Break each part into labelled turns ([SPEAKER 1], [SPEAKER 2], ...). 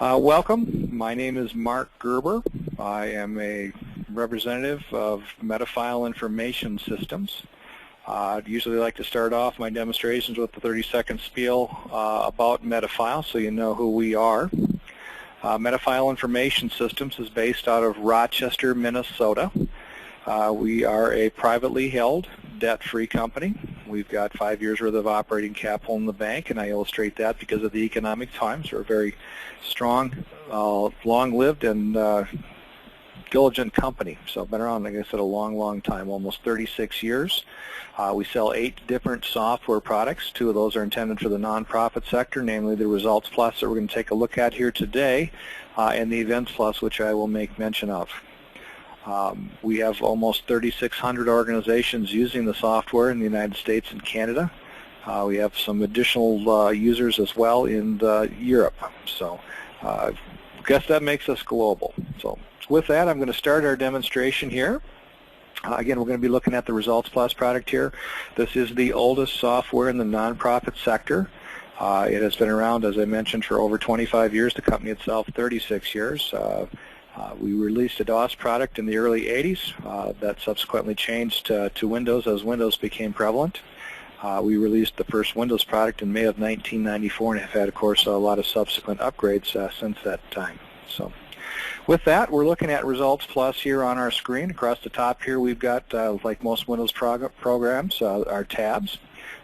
[SPEAKER 1] Welcome. My name is Mark Gerber. I am a representative of Metafile Information Systems. I'd usually like to start off my demonstrations with the 30-second spiel about Metafile so you know who we are. Metafile Information Systems is based out of Rochester, Minnesota. We are a privately held, debt-free company. We've got 5 years worth of operating capital in the bank, and I illustrate that because of the economic times. We're a very strong, long-lived, and diligent company. So I've been around, like I said, a long time, almost 36 years. We sell 8 different software products. 2 of those are intended for the nonprofit sector, namely the Resultsplus that we're going to take a look at here today, and the Eventsplus, which I will make mention of. We have almost 3,600 organizations using the software in the United States and Canada. We have some additional users as well in Europe. So I guess that makes us global. So with that, I'm going to start our demonstration here. Again, we're going to be looking at the Resultsplus product here. This is the oldest software in the nonprofit sector. It has been around, as I mentioned, for over 25 years. The company itself, 36 years. We released a DOS product in the early 80s. That subsequently changed to Windows as Windows became prevalent. We released the first Windows product in May of 1994 and have had, of course, a lot of subsequent upgrades since that time. So, with that, we're looking at Resultsplus here on our screen. Across the top here, we've got, like most Windows programs, our tabs.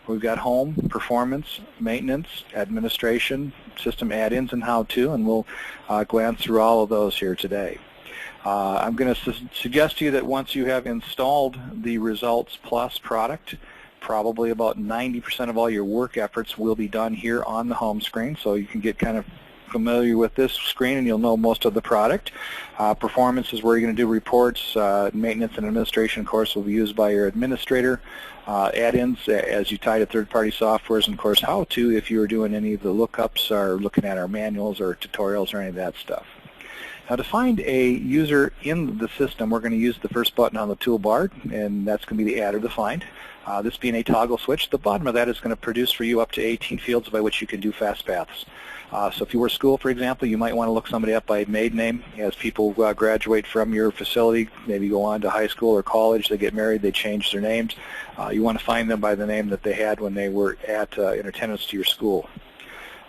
[SPEAKER 1] We've got Home, Performance, Maintenance, Administration, System Add-ins, and How-To, and we'll glance through all of those here today. I'm going to suggest to you that once you have installed the Resultsplus product, probably about 90% of all your work efforts will be done here on the home screen, so you can get kind of familiar with this screen and you'll know most of the product. Performance is where you're going to do reports. Maintenance and administration, of course, will be used by your administrator. Add-ins as you tie to third-party softwares, and of course How-To if you are doing any of the lookups or looking at our manuals or tutorials or any of that stuff. Now, to find a user in the system, we're going to use the first button on the toolbar, and that's going to be the add or the find. This being a toggle switch, the bottom of that is going to produce for you up to 18 fields by which you can do fast paths. So if you were at school, for example, you might want to look somebody up by maiden name. As people graduate from your facility, maybe go on to high school or college, they get married, they change their names. You want to find them by the name that they had when they were in attendance to your school.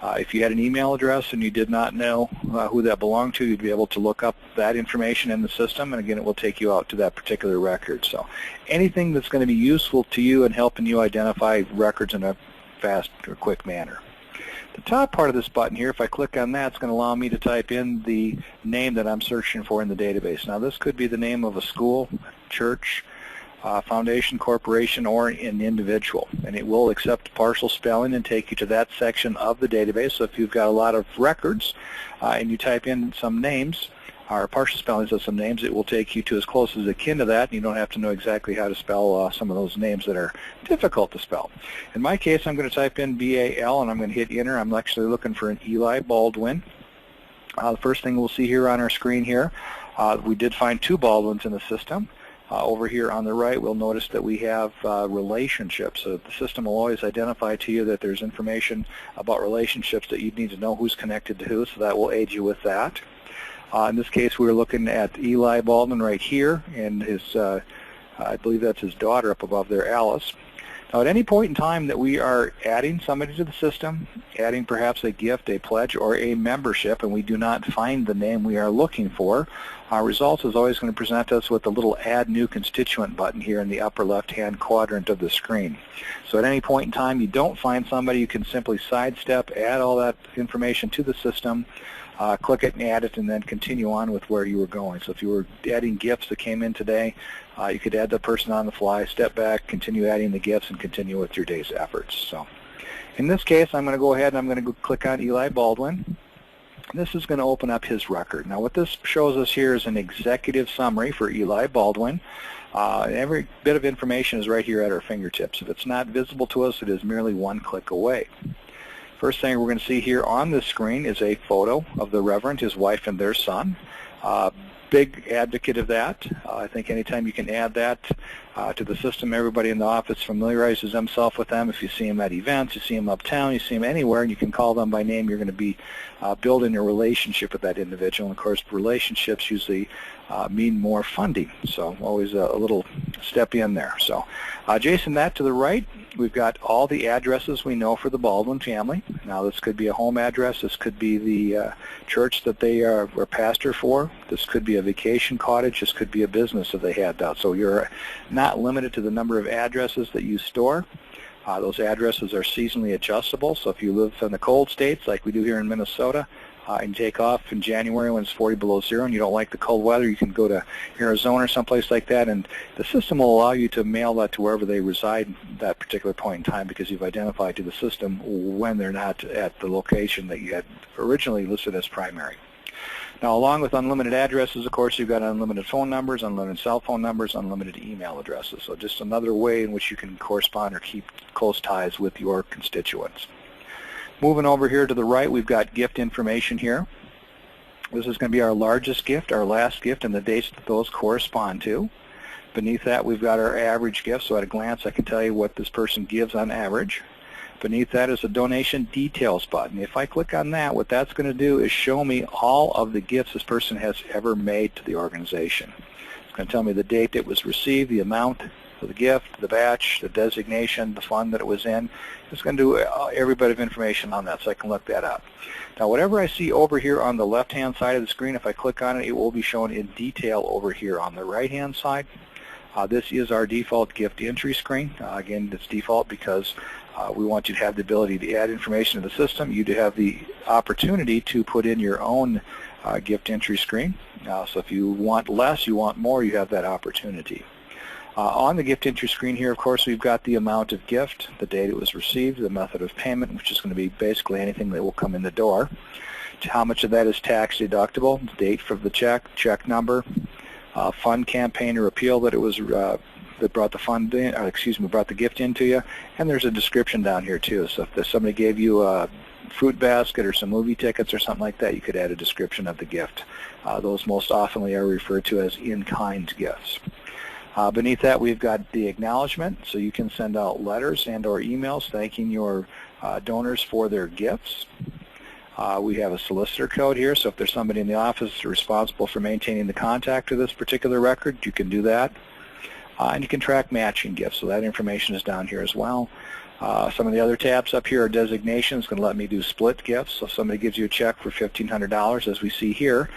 [SPEAKER 1] If you had an email address and you did not know who that belonged to, you'd be able to look up that information in the system, and again, it will take you out to that particular record. So anything that's going to be useful to you and helping you identify records in a fast or quick manner. The top part of this button here, if I click on that, it's going to allow me to type in the name that I'm searching for in the database. Now, this could be the name of a school, church, foundation, corporation, or an individual, and it will accept partial spelling and take you to that section of the database. So if you've got a lot of records and you type in some names or partial spellings of some names, it will take you to as close as akin to that, and you don't have to know exactly how to spell some of those names that are difficult to spell. In my case, I'm going to type in B-A-L and I'm going to hit enter. I'm actually looking for an Eli Baldwin. The first thing we'll see here on our screen here, we did find 2 Baldwins in the system. Over here on the right, we'll notice that we have relationships. So the system will always identify to you that there's information about relationships that you need to know who's connected to who, so that will aid you with that. In this case, we're looking at Eli Baldwin right here, and his, I believe that's his daughter up above there, Alice. Now, at any point in time that we are adding somebody to the system, adding perhaps a gift, a pledge, or a membership, and we do not find the name we are looking for, our results is always going to present us with the little Add New Constituent button here in the upper left-hand quadrant of the screen. So at any point in time you don't find somebody, you can simply sidestep, add all that information to the system, click it and add it, and then continue on with where you were going. So if you were adding gifts that came in today, you could add the person on the fly, step back, continue adding the gifts, and continue with your day's efforts. So in this case, I'm going to go ahead and I'm going to go click on Eli Baldwin. This is going to open up his record. Now, what this shows us here is an executive summary for Eli Baldwin. Every bit of information is right here at our fingertips. If it's not visible to us, it is merely one click away. First thing we're going to see here on this screen is a photo of the Reverend, his wife, and their son. Big advocate of that. I think anytime you can add that to the system. Everybody in the office familiarizes themselves with them. If you see them at events, you see them uptown, you see them anywhere, and you can call them by name, you're going to be building a relationship with that individual. And of course, relationships usually mean more funding, so always a little step in there. So adjacent that to the right, we've got all the addresses we know for the Baldwin family. Now this could be a home address, this could be the church that they were pastor for, this could be a vacation cottage, this could be a business that they had out. So you're not limited to the number of addresses that you store. Those addresses are seasonally adjustable, so if you live in the cold states like we do here in Minnesota, and take off in January when it's 40 below zero and you don't like the cold weather, you can go to Arizona or someplace like that, and the system will allow you to mail that to wherever they reside at that particular point in time, because you've identified to the system when they're not at the location that you had originally listed as primary. Now, along with unlimited addresses, of course, you've got unlimited phone numbers, unlimited cell phone numbers, unlimited email addresses. So just another way in which you can correspond or keep close ties with your constituents. Moving over here to the right, we've got gift information here. This is going to be our largest gift, our last gift, and the dates that those correspond to. Beneath that, we've got our average gift, so at a glance I can tell you what this person gives on average. Beneath that is a donation details button. If I click on that, what that's going to do is show me all of the gifts this person has ever made to the organization. It's going to tell me the date it was received, the amount of the gift, the batch, the designation, the fund that it was in. It's going to do every bit of information on that, so I can look that up. Now, whatever I see over here on the left-hand side of the screen, if I click on it, it will be shown in detail over here on the right-hand side. This is our default gift entry screen. Again, it's default because we want you to have the ability to add information to the system. You do have the opportunity to put in your own gift entry screen. So if you want less, you want more, you have that opportunity. On the gift entry screen here, of course, we've got the amount of gift, the date it was received, the method of payment, which is going to be basically anything that will come in the door. How much of that is tax deductible, the date for the check, check number, fund campaign or appeal that it was that brought the fund in, brought the gift into you, and there's a description down here too. So if somebody gave you a fruit basket or some movie tickets or something like that, you could add a description of the gift. Those most often are referred to as in-kind gifts. Beneath that, we've got the acknowledgement, so you can send out letters and or emails thanking your donors for their gifts. We have a solicitor code here, so if there's somebody in the office responsible for maintaining the contact of this particular record, you can do that. And you can track matching gifts, so that information is down here as well. Some of the other tabs up here are designations. It's going to let me do split gifts. So if somebody gives you a check for $1,500, as we see here,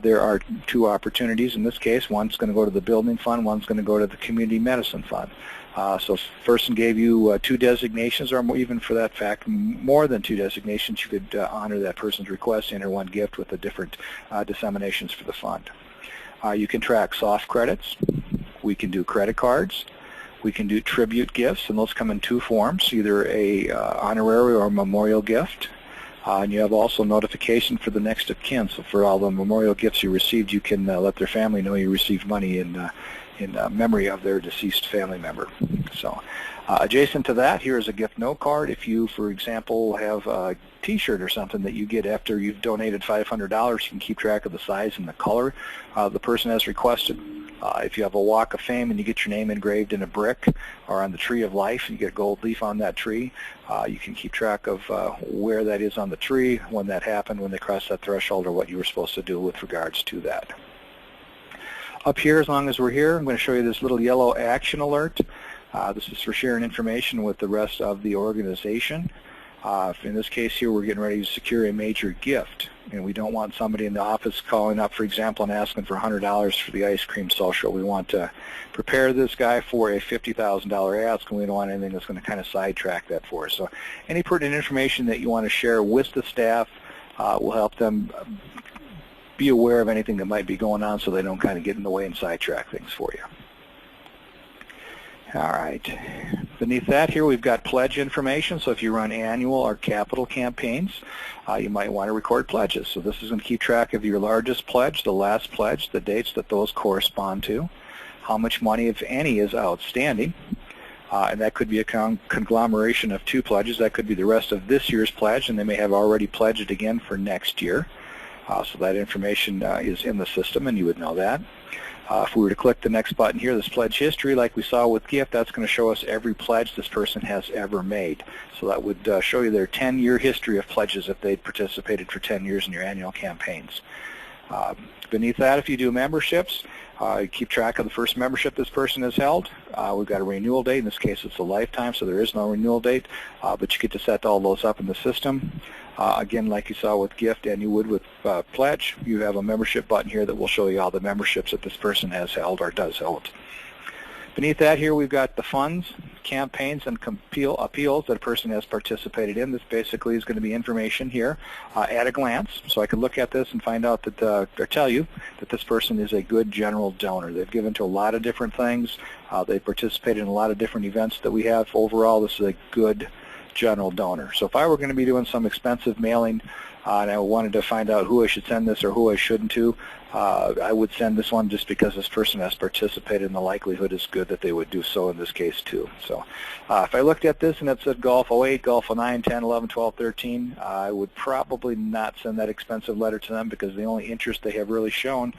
[SPEAKER 1] there are two opportunities. In this case, one's going to go to the building fund, one's going to go to the community medicine fund. So if a person gave you two designations, or even for that fact, more than two designations, you could honor that person's request, enter one gift with the different disseminations for the fund. You can track soft credits. We can do credit cards. We can do tribute gifts, and those come in two forms, either a honorary or a memorial gift. And you have also notification for the next of kin. So for all the memorial gifts you received, you can let their family know you received money in memory of their deceased family member. So adjacent to that, here is a gift note card. If you, for example, have a T-shirt or something that you get after you've donated $500, you can keep track of the size and the color the person has requested. If you have a walk of fame and you get your name engraved in a brick or on the tree of life and you get a gold leaf on that tree, you can keep track of where that is on the tree, when that happened, when they crossed that threshold, or what you were supposed to do with regards to that. Up here, as long as we're here, I'm going to show you this little yellow action alert. This is for sharing information with the rest of the organization. In this case here, we're getting ready to secure a major gift, and we don't want somebody in the office calling up, for example, and asking for $100 for the ice cream social. We want to prepare this guy for a $50,000 ask, and we don't want anything that's going to kind of sidetrack that for us. So any pertinent information that you want to share with the staff will help them be aware of anything that might be going on, so they don't kind of get in the way and sidetrack things for you. All right. Beneath that here, we've got pledge information. So if you run annual or capital campaigns, you might want to record pledges. So this is going to keep track of your largest pledge, the last pledge, the dates that those correspond to, how much money, if any, is outstanding. And that could be a conglomeration of two pledges. That could be the rest of this year's pledge, and they may have already pledged again for next year. So that information is in the system, and you would know that. If we were to click the next button here, this pledge history, like we saw with gift, that's going to show us every pledge this person has ever made. So that would show you their 10-year history of pledges if they'd participated for 10 years in your annual campaigns. Beneath that, if you do memberships, you keep track of the first membership this person has held. We've got a renewal date. In this case, it's a lifetime, so there is no renewal date, but you get to set all those up in the system. Again, like you saw with gift and you would with pledge, you have a membership button here that will show you all the memberships that this person has held or does hold. Beneath that here, we've got the funds, campaigns, and appeals that a person has participated in. This basically is going to be information here at a glance. So I can look at this and find out that, or tell you that this person is a good general donor. They've given to a lot of different things. They've participated in a lot of different events that we have. Overall, this is a good general donor. So if I were going to be doing some expensive mailing and I wanted to find out who I should send this or who I shouldn't to, I would send this one just because this person has participated and the likelihood is good that they would do so in this case too. So if I looked at this and it said Golf 08, Golf 09, 10, 11, 12, 13, I would probably not send that expensive letter to them because the only interest they have really shown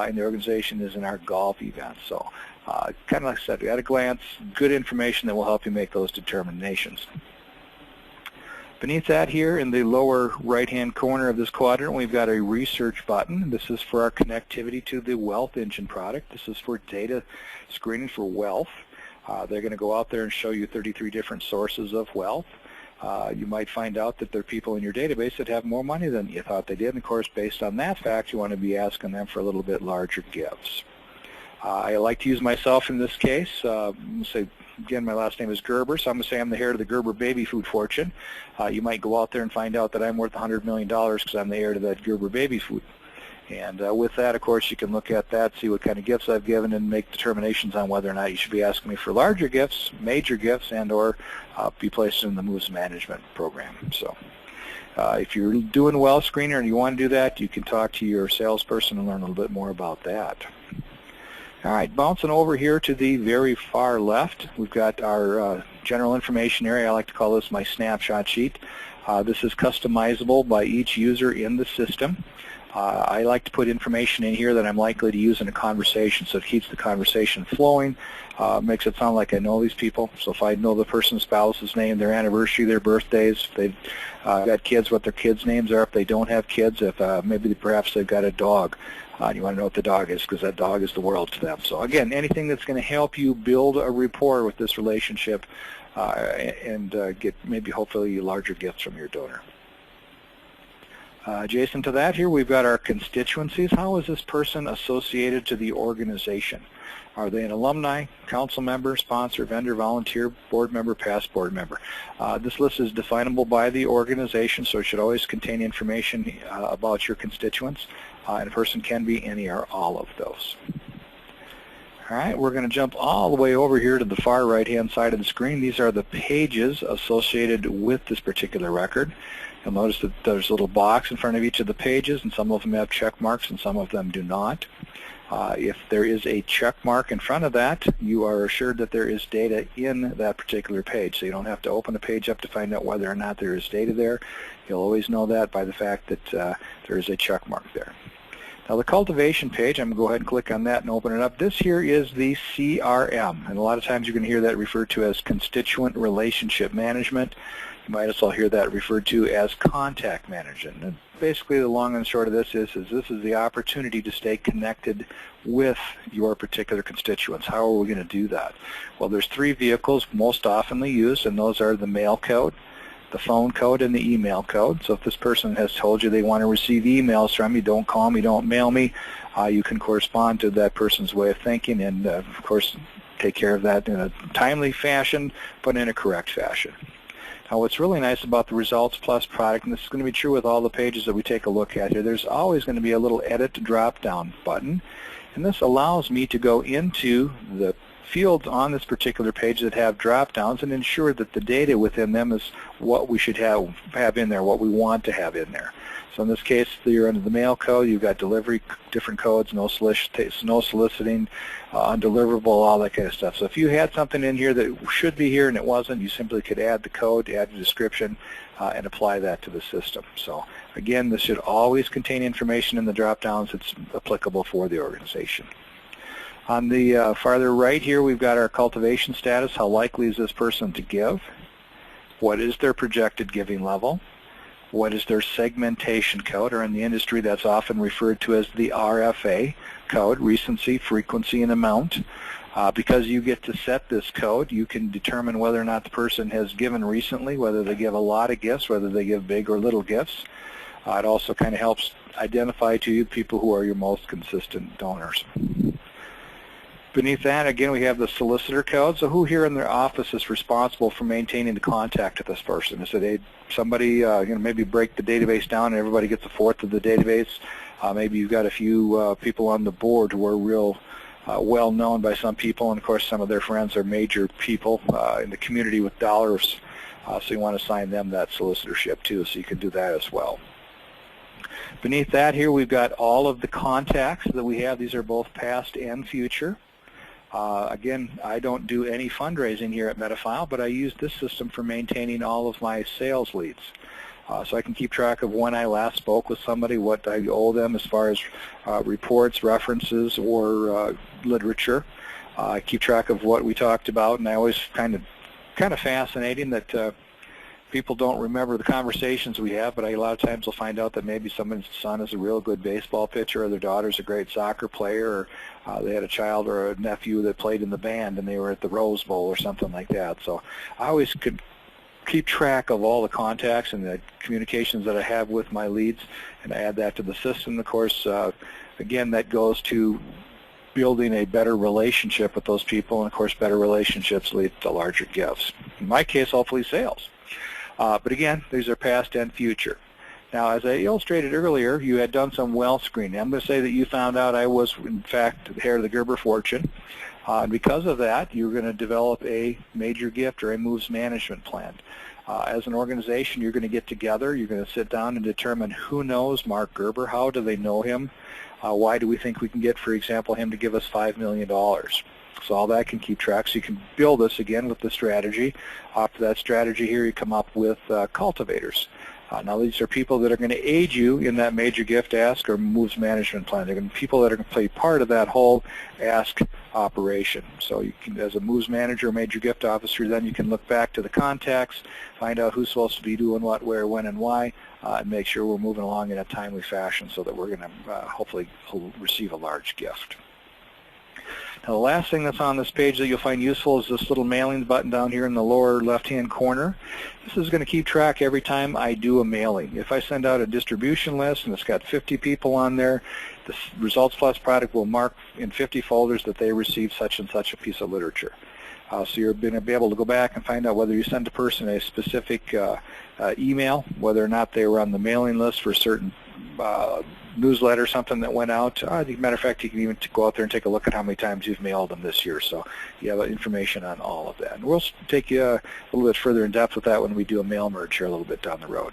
[SPEAKER 1] in the organization is in our golf events. So kind of like I said, at a glance, good information that will help you make those determinations. Beneath that here in the lower right-hand corner of this quadrant, we've got a research button. This is for our connectivity to the Wealth Engine product. This is for data screening for wealth. They're going to go out there and show you 33 different sources of wealth. You might find out that there are people in your database that have more money than you thought they did. And of course, based on that fact, you want to be asking them for a little bit larger gifts. I like to use myself in this case. Say, again, my last name is Gerber, so I'm going to say I'm the heir to the Gerber baby food fortune. You might go out there and find out that I'm worth $100 million because I'm the heir to that Gerber baby food. And with that, of course, you can look at that, see what kind of gifts I've given, and make determinations on whether or not you should be asking me for larger gifts, major gifts, and or be placed in the moves management program. So if you're doing wealth screener and you want to do that, you can talk to your salesperson and learn a little bit more about that. All right, bouncing over here to the very far left, we've got our general information area. I like to call this my snapshot sheet. This is customizable by each user in the system. I like to put information in here that I'm likely to use in a conversation, so it keeps the conversation flowing, makes it sound like I know these people. So if I know the person's spouse's name, their anniversary, their birthdays, if they've got kids, what their kids' names are, if they don't have kids, if maybe perhaps they've got a dog. You want to know what the dog is because that dog is the world to them. So again, anything that's going to help you build a rapport with this relationship and get maybe hopefully larger gifts from your donor. Adjacent to that here, we've got our constituencies. How is this person associated to the organization? Are they an alumni, council member, sponsor, vendor, volunteer, board member, past board member? This list is definable by the organization, so it should always contain information about your constituents. And a person can be any or all of those. All right, we're going to jump all the way over here to the far right-hand side of the screen. These are the pages associated with this particular record. You'll notice that there's a little box in front of each of the pages, and some of them have check marks and some of them do not. If there is a check mark in front of that, you are assured that there is data in that particular page. So you don't have to open a page up to find out whether or not there is data there. You'll always know that by the fact that there is a check mark there. Now the cultivation page, I'm going to go ahead and click on that and open it up. This here is the CRM, and a lot of times you're going to hear that referred to as Constituent Relationship Management. You might as well hear that referred to as Contact Management. And basically the long and short of this is this is the opportunity to stay connected with your particular constituents. How are we going to do that? Well, there's three vehicles most oftenly used, and those are the mail code, the phone code, and the email code. So if this person has told you they want to receive emails from you, don't call me, don't mail me, you can correspond to that person's way of thinking and, of course, take care of that in a timely fashion, but in a correct fashion. Now what's really nice about the Resultsplus product, and this is going to be true with all the pages that we take a look at here, there's always going to be a little edit drop-down button, and this allows me to go into the fields on this particular page that have drop-downs and ensure that the data within them is what we should have in there, what we want to have in there. So in this case, you're under the mail code, you've got delivery, different codes, no soliciting, undeliverable, all that kind of stuff. So if you had something in here that should be here and it wasn't, you simply could add the code, add the description, and apply that to the system. So again, this should always contain information in the drop-downs that's applicable for the organization. On the farther right here, we've got our cultivation status. How likely is this person to give? What is their projected giving level? What is their segmentation code, or in the industry that's often referred to as the RFA code, recency, frequency, and amount. Because you get to set this code, you can determine whether or not the person has given recently, whether they give a lot of gifts, whether they give big or little gifts. It also kind of helps identify to you people who are your most consistent donors. Beneath that, again, we have the solicitor code. So who here in their office is responsible for maintaining the contact with this person? Is it somebody, maybe break the database down and everybody gets a fourth of the database? Maybe you've got a few people on the board who are real well known by some people, and of course some of their friends are major people in the community with dollars. So you want to assign them that solicitorship too, so you can do that as well. Beneath that here, we've got all of the contacts that we have. These are both past and future. Again, I don't do any fundraising here at Metafile, but I use this system for maintaining all of my sales leads. So I can keep track of when I last spoke with somebody, what I owe them as far as reports, references, or literature. I keep track of what we talked about, and I always kind of fascinating that people don't remember the conversations we have, but a lot of times will find out that maybe someone's son is a real good baseball pitcher, or their daughter's a great soccer player, or they had a child or a nephew that played in the band and they were at the Rose Bowl or something like that. So I always could keep track of all the contacts and the communications that I have with my leads, and I add that to the system. Of course, again, that goes to building a better relationship with those people, and of course better relationships lead to larger gifts. In my case, hopefully sales. But again, these are past and future. Now, as I illustrated earlier, you had done some wealth screening. I'm going to say that you found out I was, in fact, the heir of the Gerber fortune. And because of that, you're going to develop a major gift or a moves management plan. As an organization, you're going to get together. You're going to sit down and determine who knows Mark Gerber, how do they know him, why do we think we can get, for example, him to give us $5 million. So all that can keep track. So you can build this again with the strategy. After that strategy here, you come up with cultivators. Now these are people that are going to aid you in that major gift ask or moves management plan. They're going to be people that are going to play part of that whole ask operation. So you can, as a moves manager or major gift officer, then you can look back to the contacts, find out who's supposed to be doing what, where, when, and why, and make sure we're moving along in a timely fashion so that we're going to hopefully receive a large gift. Now, the last thing that's on this page that you'll find useful is this little mailing button down here in the lower left-hand corner. This is going to keep track every time I do a mailing. If I send out a distribution list and it's got 50 people on there, the Resultsplus product will mark in 50 folders that they received such and such a piece of literature. So you're going to be able to go back and find out whether you send a person a specific email, whether or not they were on the mailing list for a certain newsletter, something that went out. As a matter of fact, you can even go out there and take a look at how many times you've mailed them this year. So you have information on all of that. And we'll take you a little bit further in depth with that when we do a mail merge here a little bit down the road.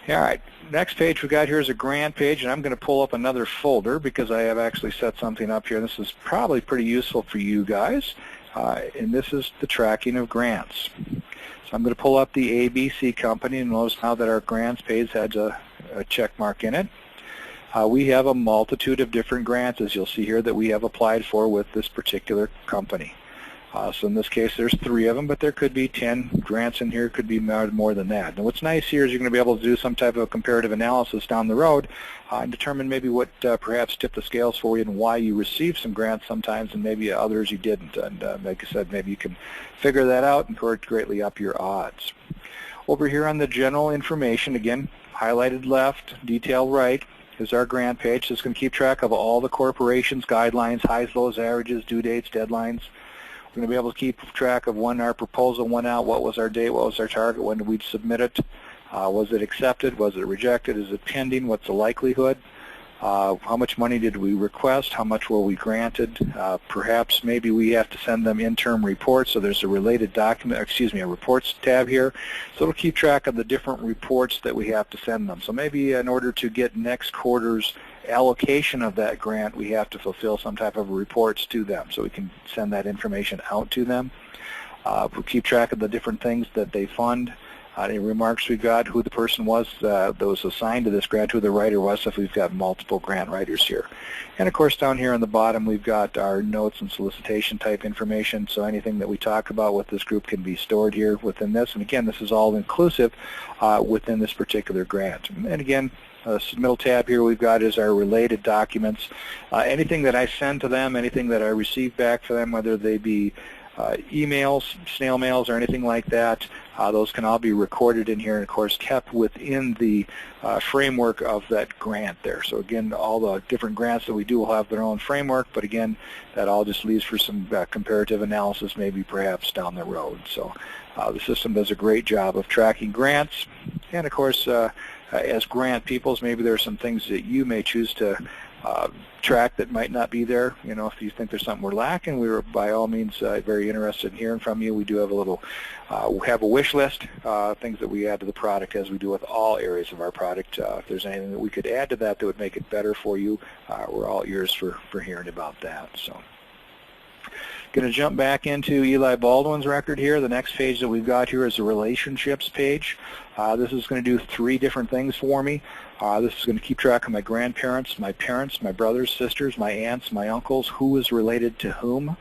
[SPEAKER 1] All right, next page we got here is a grant page, and I'm going to pull up another folder because I have actually set something up here. This is probably pretty useful for you guys, and this is the tracking of grants. So I'm going to pull up the ABC company, and notice now that our grants page has a check mark in it. We have a multitude of different grants, as you'll see here, that we have applied for with this particular company. So in this case, there's 3 of them, but there could be 10 grants in here, could be more than that. And what's nice here is you're going to be able to do some type of comparative analysis down the road and determine maybe what perhaps tipped the scales for you and why you received some grants sometimes and maybe others you didn't. And like I said, maybe you can figure that out and greatly up your odds. Over here on the general information, again, highlighted left, detailed right, is our grant page. So it's going to keep track of all the corporation's guidelines, highs, lows, averages, due dates, deadlines. We're going to be able to keep track of when our proposal went out, what was our date, what was our target, when did we submit it, was it accepted, was it rejected, is it pending, what's the likelihood. How much money did we request? How much were we granted? Perhaps maybe we have to send them interim reports, so there's a related document, a reports tab here. So it'll keep track of the different reports that we have to send them. So maybe in order to get next quarter's allocation of that grant, we have to fulfill some type of reports to them, so we can send that information out to them. We'll keep track of the different things that they fund. Any remarks we got, who the person was that was assigned to this grant, who the writer was, if we've got multiple grant writers here. And of course down here on the bottom we've got our notes and solicitation type information, so anything that we talk about with this group can be stored here within this. And again, this is all inclusive within this particular grant. And again, middle tab here we've got is our related documents. Anything that I send to them, anything that I receive back for them, whether they be emails, snail mails, or anything like that, those can all be recorded in here and of course kept within the framework of that grant there. So again, all the different grants that we do will have their own framework, but again, that all just leaves for some comparative analysis maybe perhaps down the road. So the system does a great job of tracking grants, and of course as grant peoples, maybe there are some things that you may choose to track that might not be there. You know, if you think there's something we're lacking, we were by all means very interested in hearing from you. We do have a little, we have a wish list, things that we add to the product as we do with all areas of our product. If there's anything that we could add to that that would make it better for you, we're all ears for hearing about that. So, going to jump back into Eli Baldwin's record here. The next page that we've got here is a relationships page. This is going to do 3 different things for me. This is going to keep track of my grandparents, my parents, my brothers, sisters, my aunts, my uncles, who is related to whom.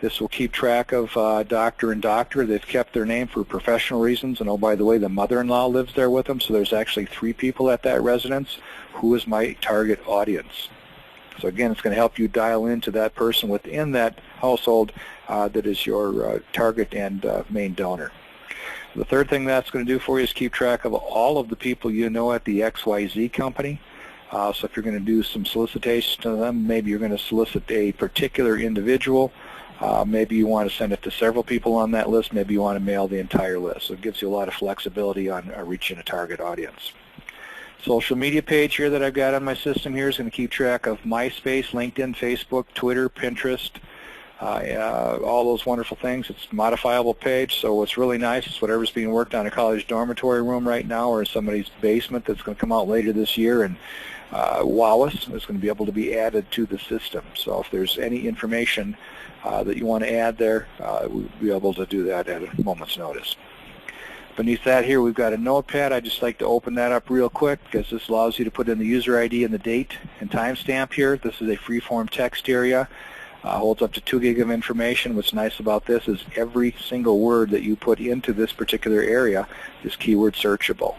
[SPEAKER 1] This will keep track of doctor and doctor. They've kept their name for professional reasons, and oh, by the way, the mother-in-law lives there with them, so there's actually 3 people at that residence. Who is my target audience? So again, it's going to help you dial into that person within that household that is your target and main donor. The third thing that's going to do for you is keep track of all of the people you know at the XYZ company. So if you're going to do some solicitation to them, maybe you're going to solicit a particular individual. Maybe you want to send it to several people on that list. Maybe you want to mail the entire list. So it gives you a lot of flexibility on reaching a target audience. Social media page here that I've got on my system here is going to keep track of MySpace, LinkedIn, Facebook, Twitter, Pinterest, all those wonderful things. It's a modifiable page, so what's really nice is whatever's being worked on in a college dormitory room right now or in somebody's basement that's going to come out later this year and wow us, it's going to be able to be added to the system. So if there's any information that you want to add there, we'll be able to do that at a moment's notice. Beneath that here we've got a notepad. I'd just like to open that up real quick because this allows you to put in the user ID and the date and timestamp here. This is a free-form text area. Holds up to 2 gig of information. What's nice about this is every single word that you put into this particular area is keyword searchable.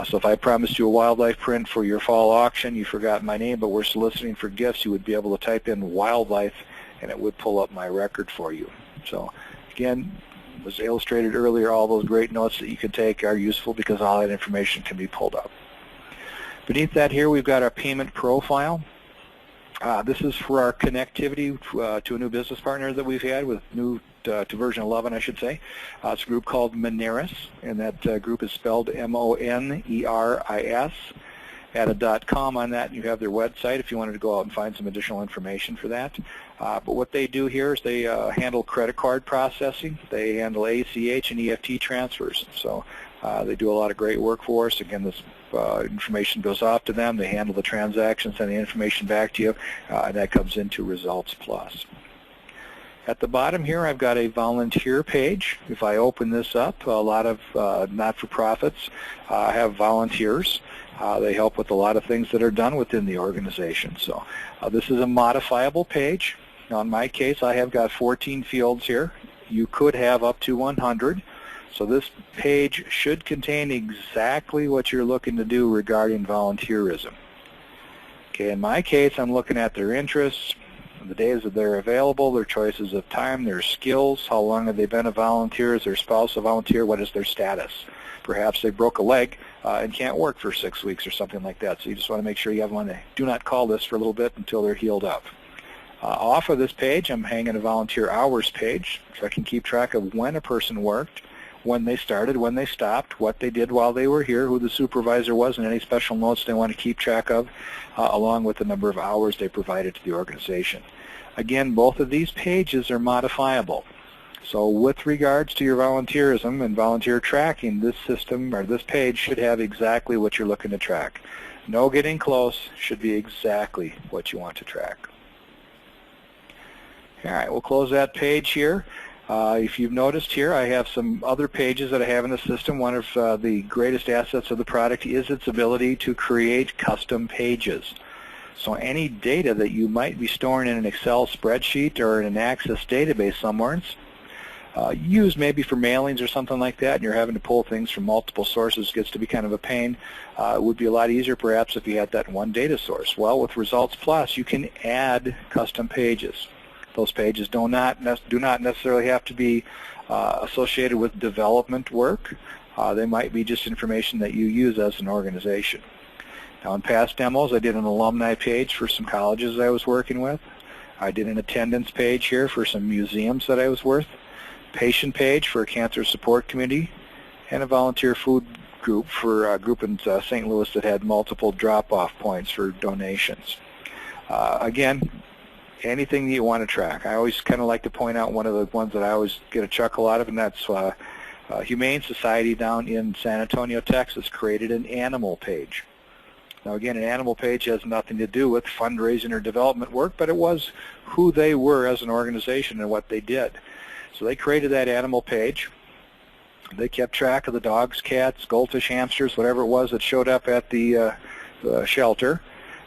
[SPEAKER 1] So if I promised you a wildlife print for your fall auction, you forgot my name, but we're soliciting for gifts, you would be able to type in wildlife and it would pull up my record for you. So again, was illustrated earlier, all those great notes that you can take are useful because all that information can be pulled up. Beneath that here we've got our payment profile. This is for our connectivity to a new business partner that we've had with new to version 11, I should say. It's a group called Moneris, and that group is spelled M-O-N-E-R-I-S. Add a .com on that, and you have their website if you wanted to go out and find some additional information for that. But what they do here is they handle credit card processing. They handle ACH and EFT transfers. So they do a lot of great work for us. Again, this information goes off to them. They handle the transactions, send the information back to you, and that comes into Resultsplus. At the bottom here, I've got a volunteer page. If I open this up, a lot of not-for-profits have volunteers. They help with a lot of things that are done within the organization. So this is a modifiable page. Now in my case, I have got 14 fields here. You could have up to 100. So this page should contain exactly what you're looking to do regarding volunteerism. Okay, in my case, I'm looking at their interests, the days that they're available, their choices of time, their skills, how long have they been a volunteer, is their spouse a volunteer, what is their status. Perhaps they broke a leg and can't work for 6 weeks or something like that. So you just want to make sure you have one. Do not call this for a little bit until they're healed up. Off of this page, I'm hanging a volunteer hours page, so I can keep track of when a person worked, when they started, when they stopped, what they did while they were here, who the supervisor was, and any special notes they want to keep track of, along with the number of hours they provided to the organization. Again, both of these pages are modifiable. So with regards to your volunteerism and volunteer tracking, this system or this page should have exactly what you're looking to track. No getting close, should be exactly what you want to track. All right, we'll close that page here. If you've noticed here, I have some other pages that I have in the system. One of the greatest assets of the product is its ability to create custom pages. So any data that you might be storing in an Excel spreadsheet or in an Access database somewhere, used maybe for mailings or something like that, and you're having to pull things from multiple sources, gets to be kind of a pain. It would be a lot easier perhaps if you had that in one data source. Well, with Resultsplus, you can add custom pages. Those pages do not necessarily have to be associated with development work. They might be just information that you use as an organization. Now, in past demos, I did an alumni page for some colleges I was working with. I did an attendance page here for some museums that I was with, patient page for a cancer support committee, and a volunteer food group for a group in St. Louis that had multiple drop-off points for donations. Again, anything that you want to track. I always kind of like to point out one of the ones that I always get a chuckle out of, and that's Humane Society down in San Antonio, Texas, created an animal page. Now again, an animal page has nothing to do with fundraising or development work, but it was who they were as an organization and what they did. So they created that animal page. They kept track of the dogs, cats, goldfish, hamsters, whatever it was that showed up at the shelter.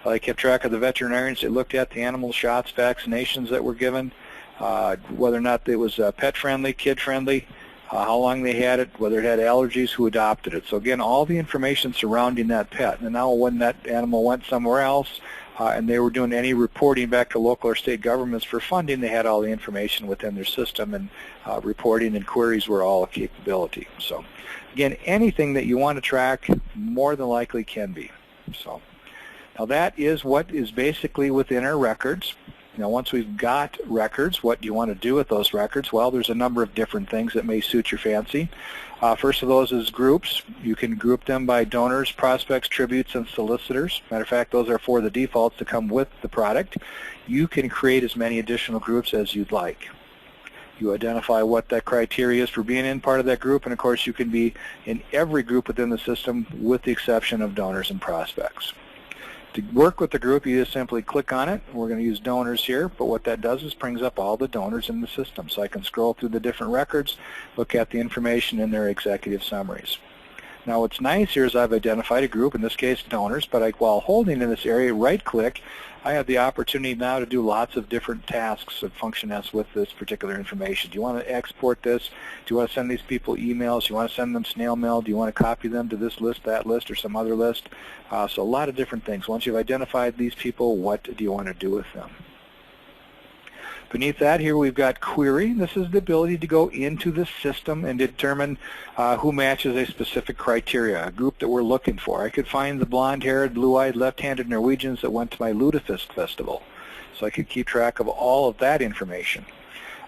[SPEAKER 1] They kept track of the veterinarians that looked at the animal shots, vaccinations that were given, whether or not it was pet-friendly, kid-friendly, how long they had it, whether it had allergies, who adopted it. So again, all the information surrounding that pet. And now when that animal went somewhere else and they were doing any reporting back to local or state governments for funding, they had all the information within their system, and reporting and queries were all a capability. So again, anything that you want to track more than likely can be. So now that is what is basically within our records. Now once we've got records, what do you want to do with those records? Well, there's a number of different things that may suit your fancy. First of those is groups. You can group them by donors, prospects, tributes, and solicitors. Matter of fact, those are for the defaults to come with the product. You can create as many additional groups as you'd like. You identify what that criteria is for being in part of that group, and of course you can be in every group within the system with the exception of donors and prospects. To work with the group, you just simply click on it. We're going to use donors here, but what that does is brings up all the donors in the system. So I can scroll through the different records, look at the information in their executive summaries. Now what's nice here is I've identified a group, in this case donors, but while holding in this area, right-click, I have the opportunity now to do lots of different tasks of function as with this particular information. Do you want to export this? Do you want to send these people emails? Do you want to send them snail mail? Do you want to copy them to this list, that list, or some other list? So a lot of different things. Once you've identified these people, what do you want to do with them? Beneath that, here we've got query. This is the ability to go into the system and determine who matches a specific criteria, a group that we're looking for. I could find the blonde-haired, blue-eyed, left-handed Norwegians that went to my Lutefisk festival. So I could keep track of all of that information.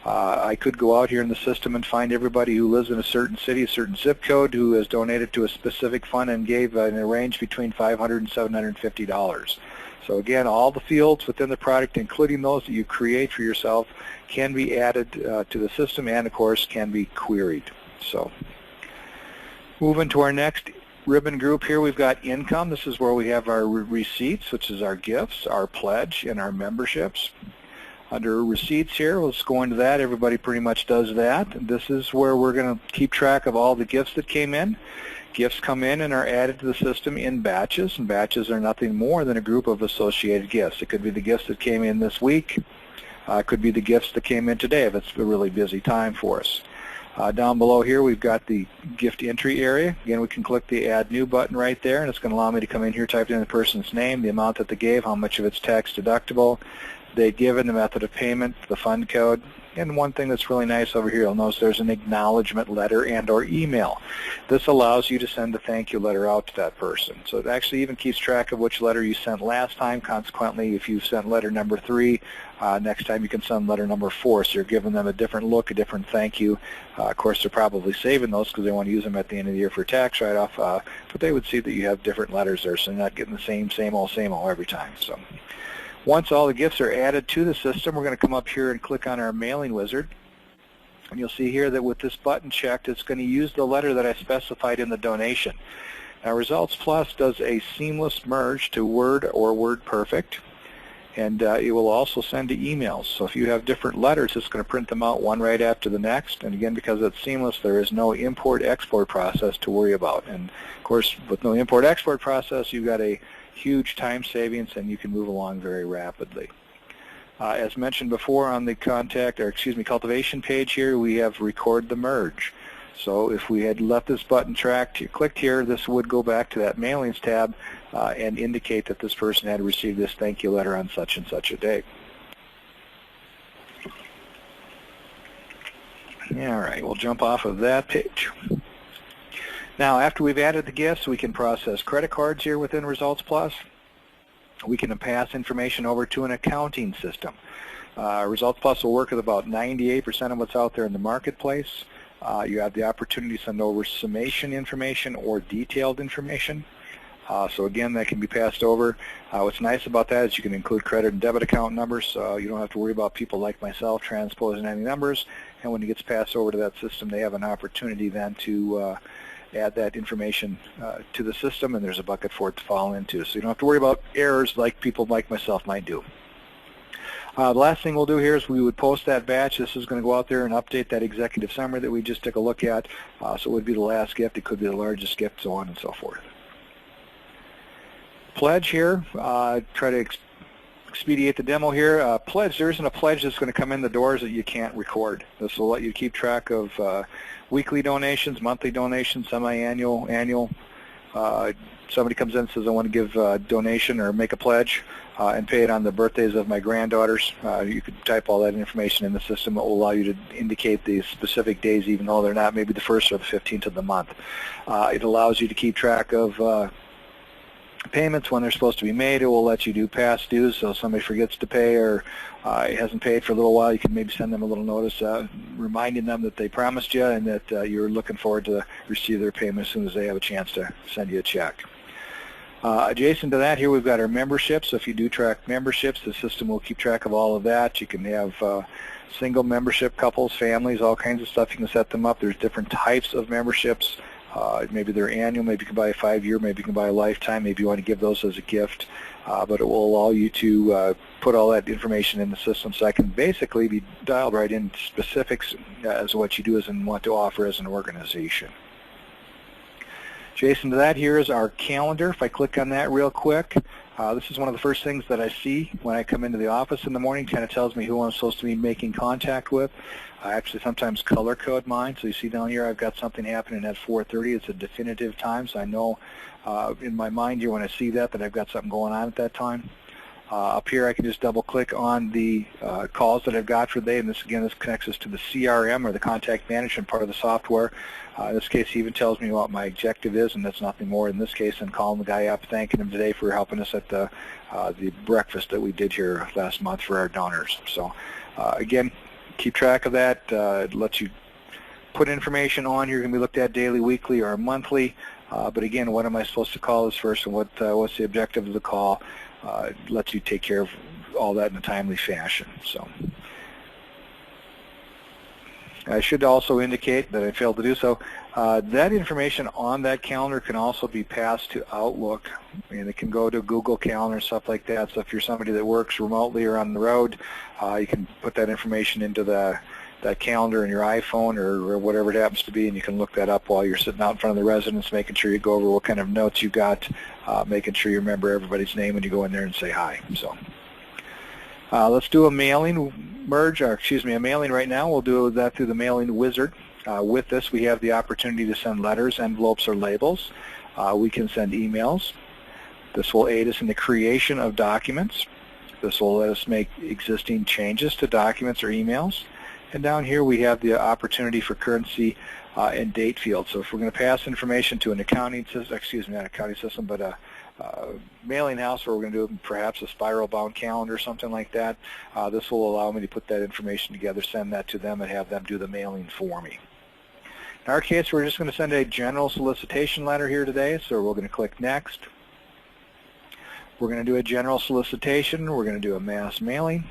[SPEAKER 1] I could go out here in the system and find everybody who lives in a certain city, a certain zip code, who has donated to a specific fund and gave in a range between $500 and $750. So again, all the fields within the product, including those that you create for yourself, can be added to the system and, of course, can be queried. So moving to our next ribbon group here, we've got income. This is where we have our receipts, which is our gifts, our pledge, and our memberships. Under receipts here, let's go into that. Everybody pretty much does that. This is where we're going to keep track of all the gifts that came in. Gifts come in and are added to the system in batches, and batches are nothing more than a group of associated gifts. It could be the gifts that came in this week. It could be the gifts that came in today if it's a really busy time for us. Down below here, we've got the gift entry area. Again, we can click the Add New button right there, and it's going to allow me to come in here, type in the person's name, the amount that they gave, how much of it's tax deductible, date given, the method of payment, the fund code, and one thing that's really nice over here, you'll notice there's an acknowledgement letter and or email. This allows you to send a thank you letter out to that person. So it actually even keeps track of which letter you sent last time. Consequently, if you sent letter number 3, next time you can send letter number 4. So you're giving them a different look, a different thank you. Of course, they're probably saving those because they want to use them at the end of the year for tax write-off, but they would see that you have different letters there, so you're not getting the same old every time. So once all the gifts are added to the system, we're going to come up here and click on our mailing wizard. And you'll see here that with this button checked, it's going to use the letter that I specified in the donation. Now, Resultsplus does a seamless merge to Word or WordPerfect, and it will also send to emails. So if you have different letters, it's going to print them out one right after the next. And again, because it's seamless, there is no import-export process to worry about. And of course, with no import-export process, you've got a huge time savings, and you can move along very rapidly. As mentioned before on the cultivation page here, we have record the merge. So if we had left this button clicked here, this would go back to that mailings tab and indicate that this person had received this thank you letter on such and such a day. All right, we'll jump off of that page. Now, after we've added the gifts, we can process credit cards here within Resultsplus. We can pass information over to an accounting system. Resultsplus will work with about 98% of what's out there in the marketplace. You have the opportunity to send over summation information or detailed information. So again, that can be passed over. What's nice about that is you can include credit and debit account numbers, so you don't have to worry about people like myself transposing any numbers. And when it gets passed over to that system, they have an opportunity then to add that information to the system, and there's a bucket for it to fall into. So you don't have to worry about errors like people like myself might do. The last thing we'll do here is we would post that batch. This is going to go out there and update that executive summary that we just took a look at. So it would be the last gift, it could be the largest gift, so on and so forth. Pledge here, try to expedite the demo here. Pledge, there isn't a pledge that's going to come in the doors that you can't record. This will let you keep track of weekly donations, monthly donations, semi-annual, annual. Somebody comes in and says, I want to give a donation or make a pledge and pay it on the birthdays of my granddaughters. You could type all that information in the system. It will allow you to indicate the specific days, even though they're not maybe the 1st or the 15th of the month. It allows you to keep track of payments when they're supposed to be made. It will let you do past dues, so if somebody forgets to pay or hasn't paid for a little while, you can maybe send them a little notice reminding them that they promised you and that you're looking forward to receive their payment as soon as they have a chance to send you a check. Adjacent to that, here we've got our memberships. So if you do track memberships, the system will keep track of all of that. You can have single membership, couples, families, all kinds of stuff. You can set them up. There's different types of memberships. Maybe they're annual, maybe you can buy a 5-year, maybe you can buy a lifetime, maybe you want to give those as a gift, but it will allow you to put all that information in the system, so I can basically be dialed right in specifics as to what you do and want to offer as an organization. Adjacent to that, here is our calendar. If I click on that real quick, this is one of the first things that I see when I come into the office in the morning. Kind of tells me who I'm supposed to be making contact with. I actually sometimes color code mine, so you see down here I've got something happening at 4:30. It's a definitive time, so I know in my mind here when I see that I've got something going on at that time. Up here I can just double click on the calls that I've got for the day, and this connects us to the CRM or the contact management part of the software. In this case, he even tells me what my objective is, and that's nothing more in this case than calling the guy up, thanking him today for helping us at the breakfast that we did here last month for our donors. So again, keep track of that. It lets you put information on here. Going to be looked at daily, weekly, or monthly. But again, what am I supposed to call this first, and what's the objective of the call? It lets you take care of all that in a timely fashion. So I should also indicate that I failed to do so. That information on that calendar can also be passed to Outlook, and it can go to Google Calendar and stuff like that. So if you're somebody that works remotely or on the road, you can put that information into that calendar in your iPhone or whatever it happens to be, and you can look that up while you're sitting out in front of the residence, making sure you go over what kind of notes you got, making sure you remember everybody's name when you go in there and say hi. So let's do a mailing merge, or excuse me, a mailing right now. We'll do that through the mailing wizard. With this, we have the opportunity to send letters, envelopes, or labels. We can send emails. This will aid us in the creation of documents. This will let us make existing changes to documents or emails. And down here we have the opportunity for currency and date fields. So if we're going to pass information to an accounting system, not accounting system, but a mailing house where we're going to do perhaps a spiral-bound calendar or something like that, this will allow me to put that information together, send that to them, and have them do the mailing for me. In our case, we're just going to send a general solicitation letter here today, so we're going to click Next. We're going to do a general solicitation. We're going to do a mass mailing.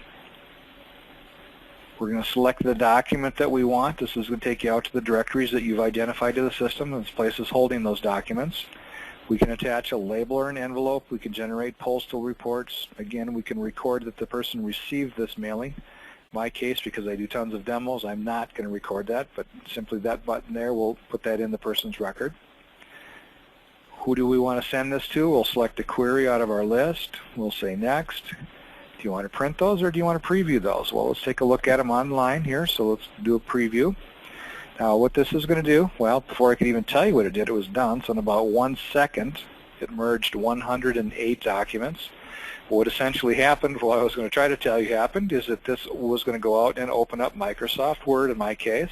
[SPEAKER 1] We're going to select the document that we want. This is going to take you out to the directories that you've identified to the system. This place is holding those documents. We can attach a label or an envelope. We can generate postal reports. Again, we can record that the person received this mailing. In my case, because I do tons of demos, I'm not going to record that, but simply that button there will put that in the person's record. Who do we want to send this to? We'll select a query out of our list. We'll say Next. Do you want to print those or do you want to preview those? Well, let's take a look at them online here. So let's do a preview. Now what this is going to do, well, before I could even tell you what it did, it was done. So in about 1 second, it merged 108 documents. What essentially happened, what I was going to try to tell you happened, is that this was going to go out and open up Microsoft Word in my case.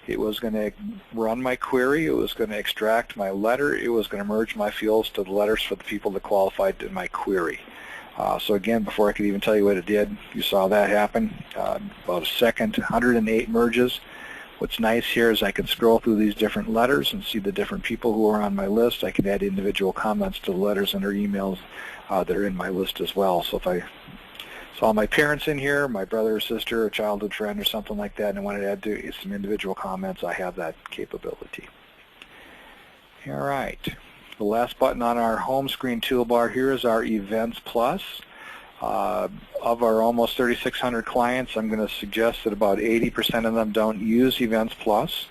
[SPEAKER 1] It was going to run my query. It was going to extract my letter. It was going to merge my fields to the letters for the people that qualified in my query. So again, before I could even tell you what it did, you saw that happen. About a second, 108 merges. What's nice here is I can scroll through these different letters and see the different people who are on my list. I can add individual comments to the letters and their emails that are in my list as well. So if I saw my parents in here, my brother or sister, or childhood friend or something like that, and I wanted to add some individual comments, I have that capability. All right. The last button on our home screen toolbar here is our Resultsplus. Of our almost 3,600 clients, I'm going to suggest that about 80% of them don't use Resultsplus.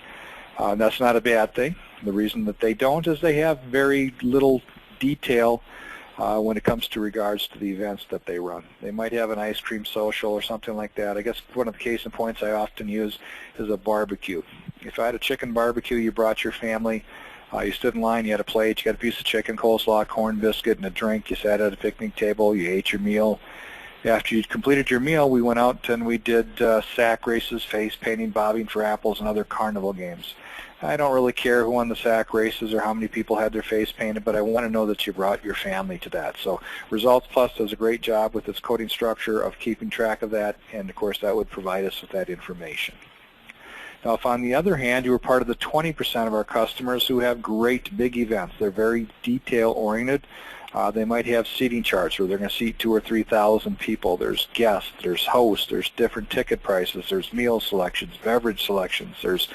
[SPEAKER 1] That's not a bad thing. The reason that they don't is they have very little detail when it comes to regards to the events that they run. They might have an ice cream social or something like that. I guess one of the case in points I often use is a barbecue. If I had a chicken barbecue, you brought your family. You stood in line, you had a plate, you got a piece of chicken, coleslaw, corn biscuit, and a drink. You sat at a picnic table, you ate your meal. After you completed your meal, we went out and we did sack races, face painting, bobbing for apples, and other carnival games. I don't really care who won the sack races or how many people had their face painted, but I want to know that you brought your family to that. So Resultsplus does a great job with its coding structure of keeping track of that, and of course that would provide us with that information. Now, if on the other hand, you were part of the 20% of our customers who have great big events, they're very detail-oriented. They might have seating charts where they're going to seat 2,000 or 3,000 people. There's guests, there's hosts, there's different ticket prices, there's meal selections, beverage selections, there's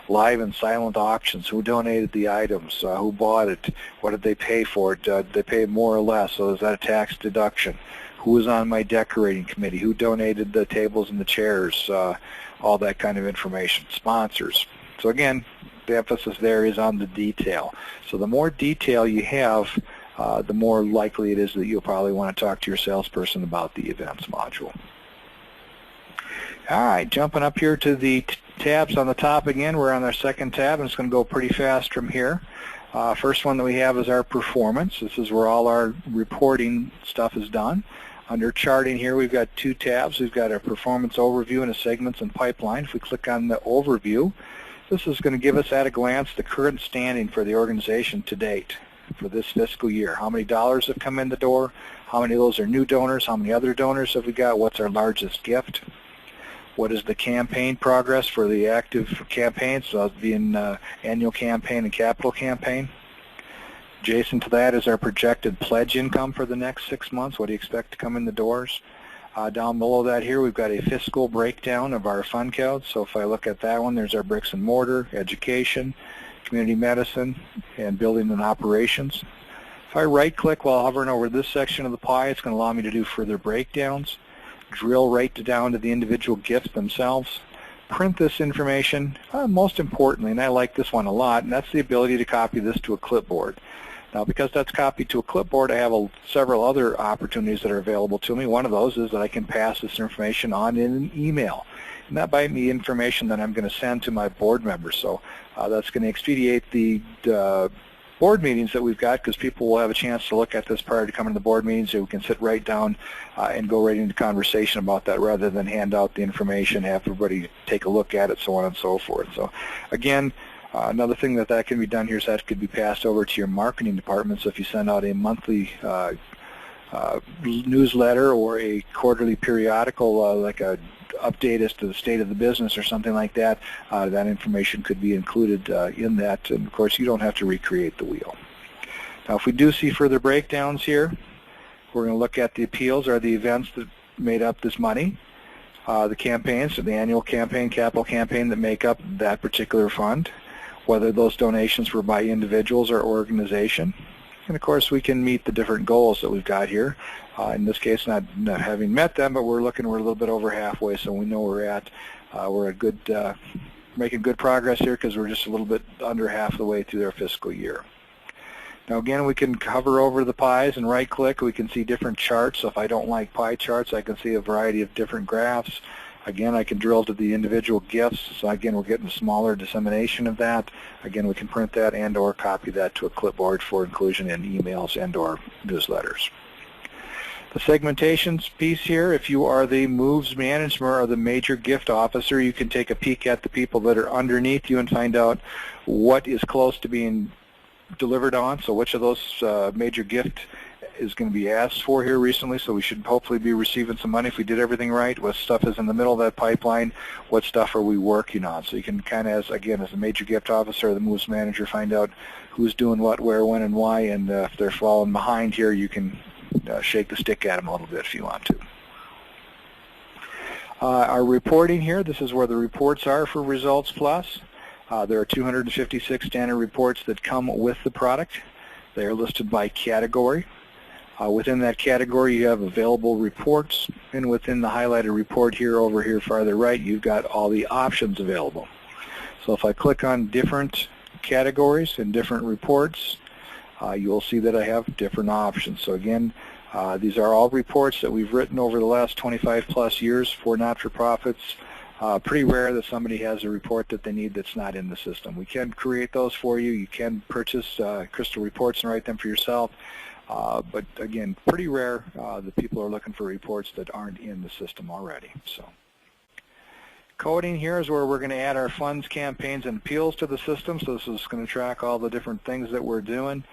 [SPEAKER 1] live and silent auctions, who donated the items, who bought it, what did they pay for it, did they pay more or less, so is that a tax deduction, who was on my decorating committee, who donated the tables and the chairs, all that kind of information, sponsors. So again, the emphasis there is on the detail. So the more detail you have, the more likely it is that you'll probably want to talk to your salesperson about the events module. All right, jumping up here to the tabs on the top again, we're on our second tab, and it's going to go pretty fast from here. First one that we have is our performance. This is where all our reporting stuff is done. Under charting here, we've got two tabs. We've got our performance overview and a segments and pipeline. If we click on the overview, this is going to give us at a glance the current standing for the organization to date for this fiscal year. How many dollars have come in the door? How many of those are new donors? How many other donors have we got? What's our largest gift? What is the campaign progress for the active campaigns? So that would be an annual campaign and capital campaign. Adjacent to that is our projected pledge income for the next 6 months. What do you expect to come in the doors? Down below that here, we've got a fiscal breakdown of our fund counts. So if I look at that one, there's our bricks and mortar, education, community medicine, and building and operations. If I right-click while hovering over this section of the pie, it's going to allow me to do further breakdowns, drill right down to the individual gifts themselves, print this information, most importantly, and I like this one a lot, and that's the ability to copy this to a clipboard. Now, because that's copied to a clipboard, I have several other opportunities that are available to me. One of those is that I can pass this information on in an email. And that might be information that I'm going to send to my board members. So that's going to expedite the board meetings that we've got, because people will have a chance to look at this prior to coming to the board meetings, so we can sit right down and go right into conversation about that rather than hand out the information, have everybody take a look at it, so on and so forth. So again, another thing that can be done here is that could be passed over to your marketing department. So if you send out a monthly newsletter or a quarterly periodical, like a update as to the state of the business or something like that, that information could be included in that. And of course, you don't have to recreate the wheel. Now, if we do see further breakdowns here, we're going to look at the appeals or the events that made up this money, the campaigns, so the annual campaign, capital campaign that make up that particular fund, whether those donations were by individuals or organization. And of course, we can meet the different goals that we've got here. In this case, not having met them, but we're a little bit over halfway, so we know we're at making good progress here, because we're just a little bit under half the way through our fiscal year. Now again, we can hover over the pies and right-click. We can see different charts. So if I don't like pie charts, I can see a variety of different graphs. Again, I can drill to the individual gifts. So again, we're getting a smaller dissemination of that. Again, we can print that and or copy that to a clipboard for inclusion in emails and or newsletters. The segmentations piece here, if you are the moves manager or the major gift officer, you can take a peek at the people that are underneath you and find out what is close to being delivered on. So which of those major gift is going to be asked for here recently, so we should hopefully be receiving some money if we did everything right. What stuff is in the middle of that pipeline? What stuff are we working on? So you can kind of, as a major gift officer or the moves manager, find out who's doing what, where, when, and why, and if they're falling behind here, you can shake the stick at them a little bit if you want to. Our reporting here, this is where the reports are for Resultsplus. There are 256 standard reports that come with the product. They are listed by category. Within that category, you have available reports, and within the highlighted report here, over here farther right, you've got all the options available. So if I click on different categories and different reports, you will see that I have different options. So again, these are all reports that we've written over the last 25 plus years for not-for-profits. Pretty rare that somebody has a report that they need that's not in the system. We can create those for you. You can purchase crystal reports and write them for yourself. But again, pretty rare that people are looking for reports that aren't in the system already. So, coding here is where we're going to add our funds, campaigns, and appeals to the system. So this is going to track all the different things that we're doing.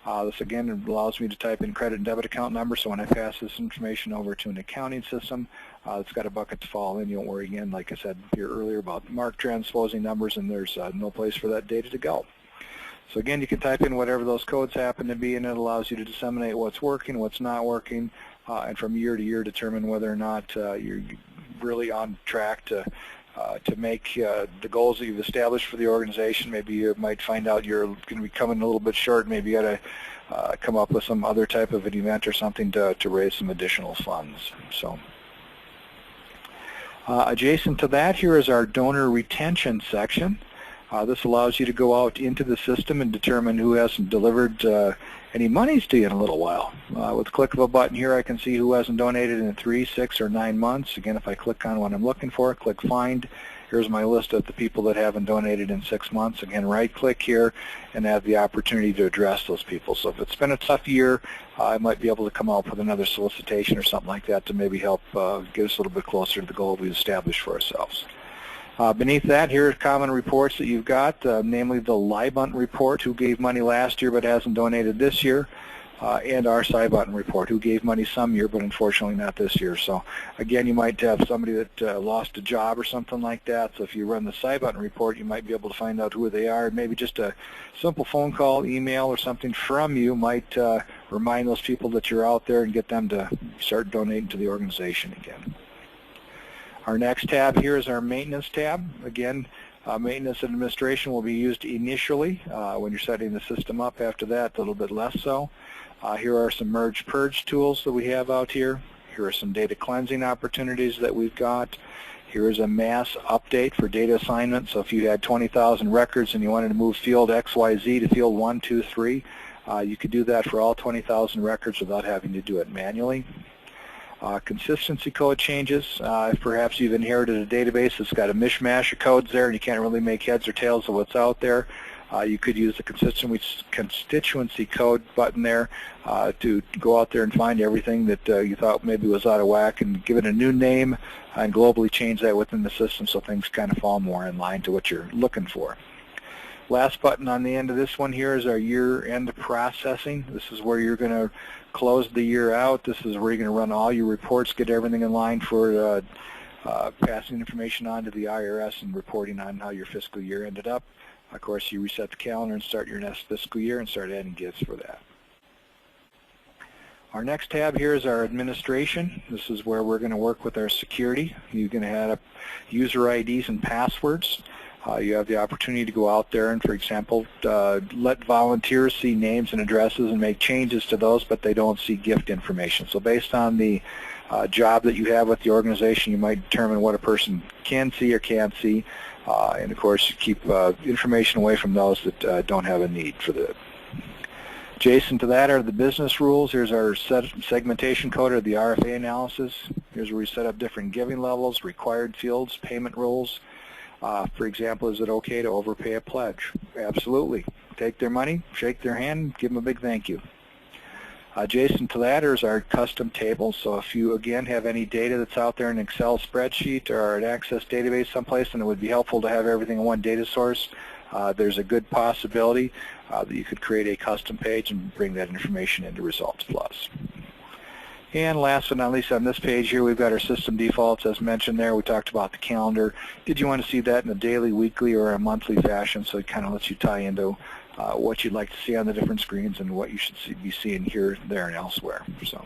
[SPEAKER 1] This again allows me to type in credit and debit account numbers, so when I pass this information over to an accounting system, it's got a bucket to fall in. You don't worry, again, like I said here earlier, about MARC transposing numbers, and there's no place for that data to go. So again, you can type in whatever those codes happen to be, and it allows you to disseminate what's working, what's not working, and from year to year determine whether or not you're really on track to make the goals that you've established for the organization. Maybe you might find out you're going to be coming a little bit short. Maybe you got to come up with some other type of an event or something to raise some additional funds. So adjacent to that, here is our donor retention section. This allows you to go out into the system and determine who hasn't delivered any monies to you in a little while. With the click of a button here, I can see who hasn't donated in 3, 6, or 9 months. Again, if I click on what I'm looking for, click Find, here's my list of the people that haven't donated in 6 months. Again, right-click here and have the opportunity to address those people. So if it's been a tough year, I might be able to come up with another solicitation or something like that to maybe help get us a little bit closer to the goal we established for ourselves. Beneath that, here are common reports that you've got, namely the Lie-Button report, who gave money last year but hasn't donated this year, and our Lie-Button report, who gave money some year but unfortunately not this year. So again, you might have somebody that lost a job or something like that. So if you run the Lie-Button report, you might be able to find out who they are. Maybe just a simple phone call, email, or something from you might remind those people that you're out there and get them to start donating to the organization again. Our next tab here is our maintenance tab. Again, maintenance and administration will be used initially when you're setting the system up. After that, a little bit less so. Here are some merge purge tools that we have out here. Here are some data cleansing opportunities that we've got. Here is a mass update for data assignment. So if you had 20,000 records and you wanted to move field XYZ to field 1, 2, 3, you could do that for all 20,000 records without having to do it manually. Consistency code changes. If perhaps you've inherited a database that's got a mishmash of codes there and you can't really make heads or tails of what's out there, You could use the constituency code button there to go out there and find everything that you thought maybe was out of whack and give it a new name and globally change that within the system so things kind of fall more in line to what you're looking for. Last button on the end of this one here is our year-end processing. This is where you're going to close the year out. This is where you're going to run all your reports, get everything in line for passing information on to the IRS and reporting on how your fiscal year ended up. Of course, you reset the calendar and start your next fiscal year and start adding gifts for that. Our next tab here is our administration. This is where we're going to work with our security. You're going to have user IDs and passwords. You have the opportunity to go out there and, for example, let volunteers see names and addresses and make changes to those, but they don't see gift information. So based on the job that you have with the organization, you might determine what a person can see or can't see, and of course keep information away from those that don't have a need for that. Adjacent to that are the business rules. Here's our segmentation code or the RFA analysis. Here's where we set up different giving levels, required fields, payment rules. For example, is it okay to overpay a pledge? Absolutely. Take their money, shake their hand, give them a big thank you. Adjacent to that is our custom table. So if you, again, have any data that's out there in an Excel spreadsheet or an Access database someplace, and it would be helpful to have everything in one data source, there's a good possibility that you could create a custom page and bring that information into Resultsplus. And last but not least, on this page here, we've got our system defaults. As mentioned there, we talked about the calendar. Did you want to see that in a daily, weekly, or a monthly fashion? So it kind of lets you tie into what you'd like to see on the different screens and what you should be seeing here, there, and elsewhere. So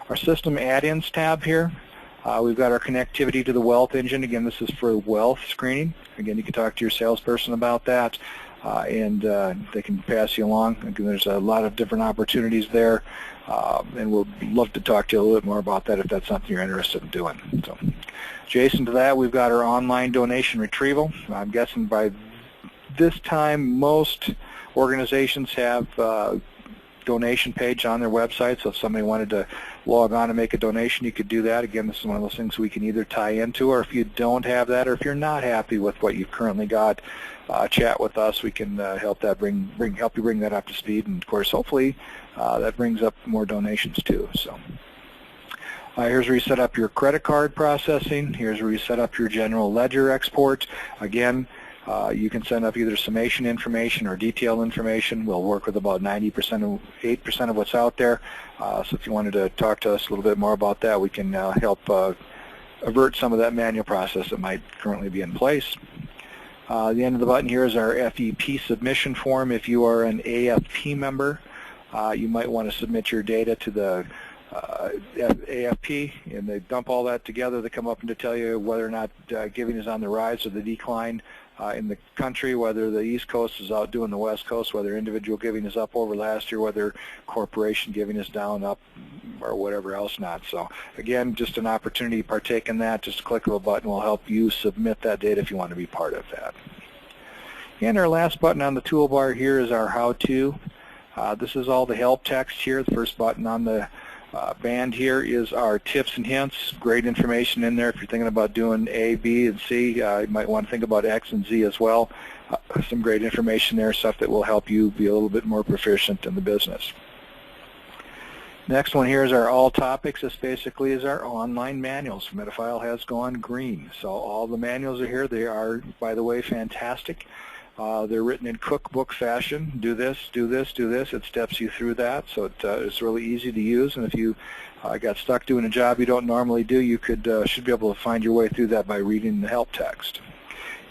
[SPEAKER 1] our system add-ins tab here, we've got our connectivity to the wealth engine. Again, this is for wealth screening. Again, you can talk to your salesperson about that, and they can pass you along. Again, there's a lot of different opportunities there, and we'll love to talk to you a little bit more about that if that's something you're interested in doing. So, adjacent to that, we've got our online donation retrieval. I'm guessing by this time, most organizations have a donation page on their website, so if somebody wanted to log on and make a donation, you could do that. Again, this is one of those things we can either tie into, or if you don't have that, or if you're not happy with what you've currently got, chat with us. We can help you bring that up to speed, and of course, hopefully, that brings up more donations too. So, here's where you set up your credit card processing. Here's where you set up your general ledger export. Again, you can send up either summation information or detailed information. We'll work with about 8% of what's out there. So if you wanted to talk to us a little bit more about that, we can help avert some of that manual process that might currently be in place. The end of the button here is our FEP submission form. If you are an AFP member, you might want to submit your data to the AFP, and they dump all that together. They come up and to tell you whether or not giving is on the rise or the decline in the country, whether the East Coast is outdoing the West Coast, whether individual giving is up over last year, whether corporation giving is down, up, or whatever else not. So again, just an opportunity to partake in that. Just a click of a button will help you submit that data if you want to be part of that. And our last button on the toolbar here is our how-to. This is all the help text here. The first button on the band here is our tips and hints. Great information in there. If you're thinking about doing A, B, and C, you might want to think about X and Z as well. Some great information there, stuff that will help you be a little bit more proficient in the business. Next one here is our all topics. This basically is our online manuals. Metafile has gone green. So all the manuals are here. They are, by the way, fantastic. They're written in cookbook fashion. Do this, do this, do this. It steps you through that, so it's really easy to use. And if you got stuck doing a job you don't normally do, you should be able to find your way through that by reading the help text.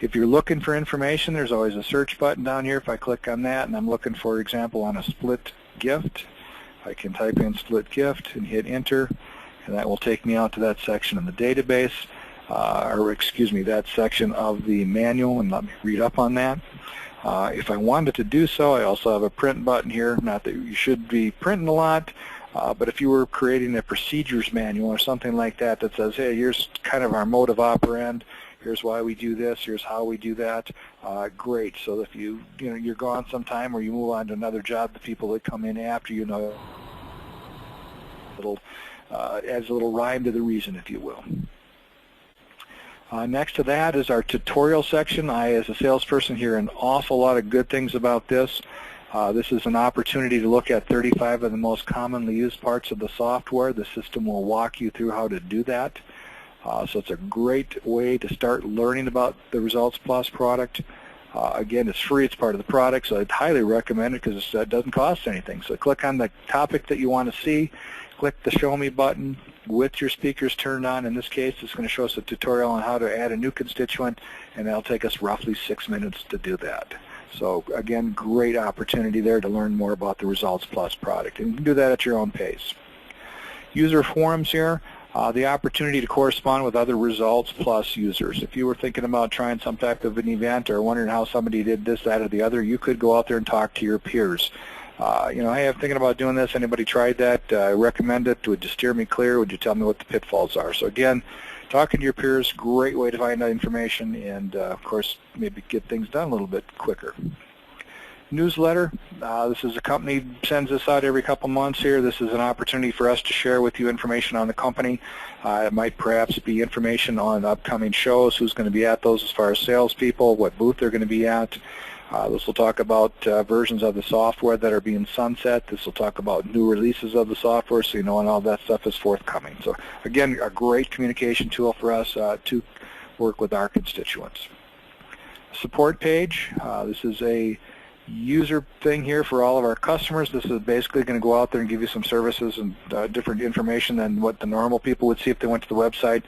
[SPEAKER 1] If you're looking for information, there's always a search button down here. If I click on that and I'm looking, for example, on a split gift, I can type in split gift and hit enter, and that will take me out to that section in the database, or excuse me, that section of the manual, and let me read up on that. If I wanted to do so, I also have a print button here. Not that you should be printing a lot, but if you were creating a procedures manual or something like that that says, hey, here's kind of our mode of operandi, here's why we do this, here's how we do that, great. So if you're gone sometime or you move on to another job, the people that come in after you know, adds a little rhyme to the reason, if you will. Next to that is our tutorial section. I, as a salesperson, hear an awful lot of good things about this. This is an opportunity to look at 35 of the most commonly used parts of the software. The system will walk you through how to do that. So it's a great way to start learning about the Resultsplus product. Again, it's free, it's part of the product, so I'd highly recommend it because it doesn't cost anything. So click on the topic that you want to see, click the Show Me button with your speakers turned on. In this case, it's going to show us a tutorial on how to add a new constituent, and that'll take us roughly 6 minutes to do that. So again, great opportunity there to learn more about the Resultsplus product, and you can do that at your own pace. User forums here. The opportunity to correspond with other Resultsplus users. If you were thinking about trying some type of an event or wondering how somebody did this, that, or the other, you could go out there and talk to your peers. You know, hey, I'm thinking about doing this. Anybody tried that? I recommend it. Would you steer me clear? Would you tell me what the pitfalls are? So again, talking to your peers, great way to find out information and, of course, maybe get things done a little bit quicker. Newsletter. This is a company sends this out every couple months here. This is an opportunity for us to share with you information on the company. It might perhaps be information on upcoming shows, who's going to be at those as far as salespeople, what booth they're going to be at. This will talk about versions of the software that are being sunset. This will talk about new releases of the software, so you know when all that stuff is forthcoming. So again, a great communication tool for us to work with our constituents. Support page. This is a user thing here for all of our customers. This is basically going to go out there and give you some services and different information than what the normal people would see if they went to the website.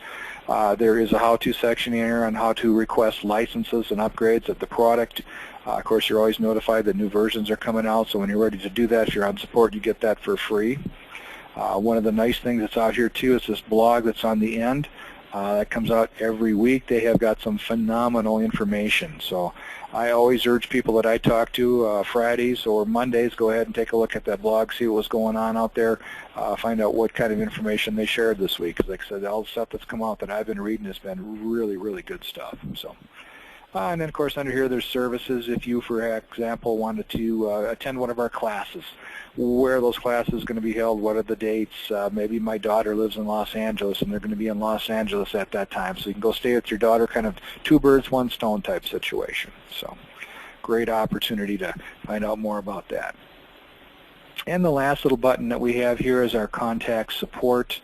[SPEAKER 1] There is a how-to section here on how to request licenses and upgrades of the product. Of course, you're always notified that new versions are coming out, so when you're ready to do that, if you're on support, you get that for free. One of the nice things that's out here too is this blog that's on the end. That comes out every week. They have got some phenomenal information. So I always urge people that I talk to Fridays or Mondays, go ahead and take a look at that blog, see what's going on out there, find out what kind of information they shared this week. Because like I said, all the stuff that's come out that I've been reading has been really, really good stuff. So. And then, of course, under here there's services. If you, for example, wanted to attend one of our classes, where those classes are going to be held, what are the dates. Maybe my daughter lives in Los Angeles and they're going to be in Los Angeles at that time. So you can go stay with your daughter, kind of two birds, one stone type situation. So great opportunity to find out more about that. And the last little button that we have here is our contact support.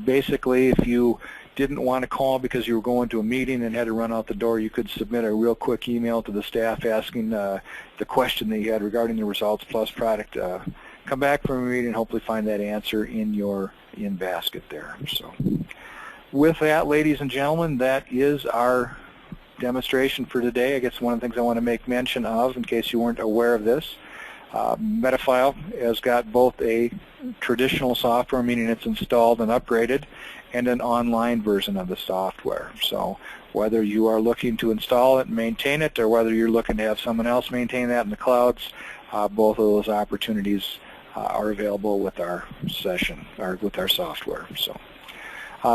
[SPEAKER 1] Basically, if you didn't want to call because you were going to a meeting and had to run out the door, you could submit a real quick email to the staff asking the question that you had regarding the Resultsplus product. Come back from a meeting and hopefully find that answer in your basket there. So with that, ladies and gentlemen, that is our demonstration for today. I guess one of the things I want to make mention of, in case you weren't aware of this, Metafile has got both a traditional software, meaning it's installed and upgraded, and an online version of the software. So whether you are looking to install it and maintain it, or whether you're looking to have someone else maintain that in the clouds, both of those opportunities are available with our session, or with our software. So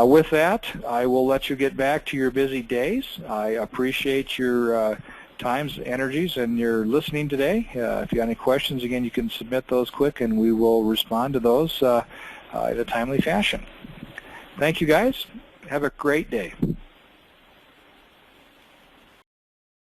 [SPEAKER 1] with that, I will let you get back to your busy days. I appreciate your times, energies, and your listening today. If you have any questions, again, you can submit those quick, and we will respond to those in a timely fashion. Thank you, guys. Have a great day.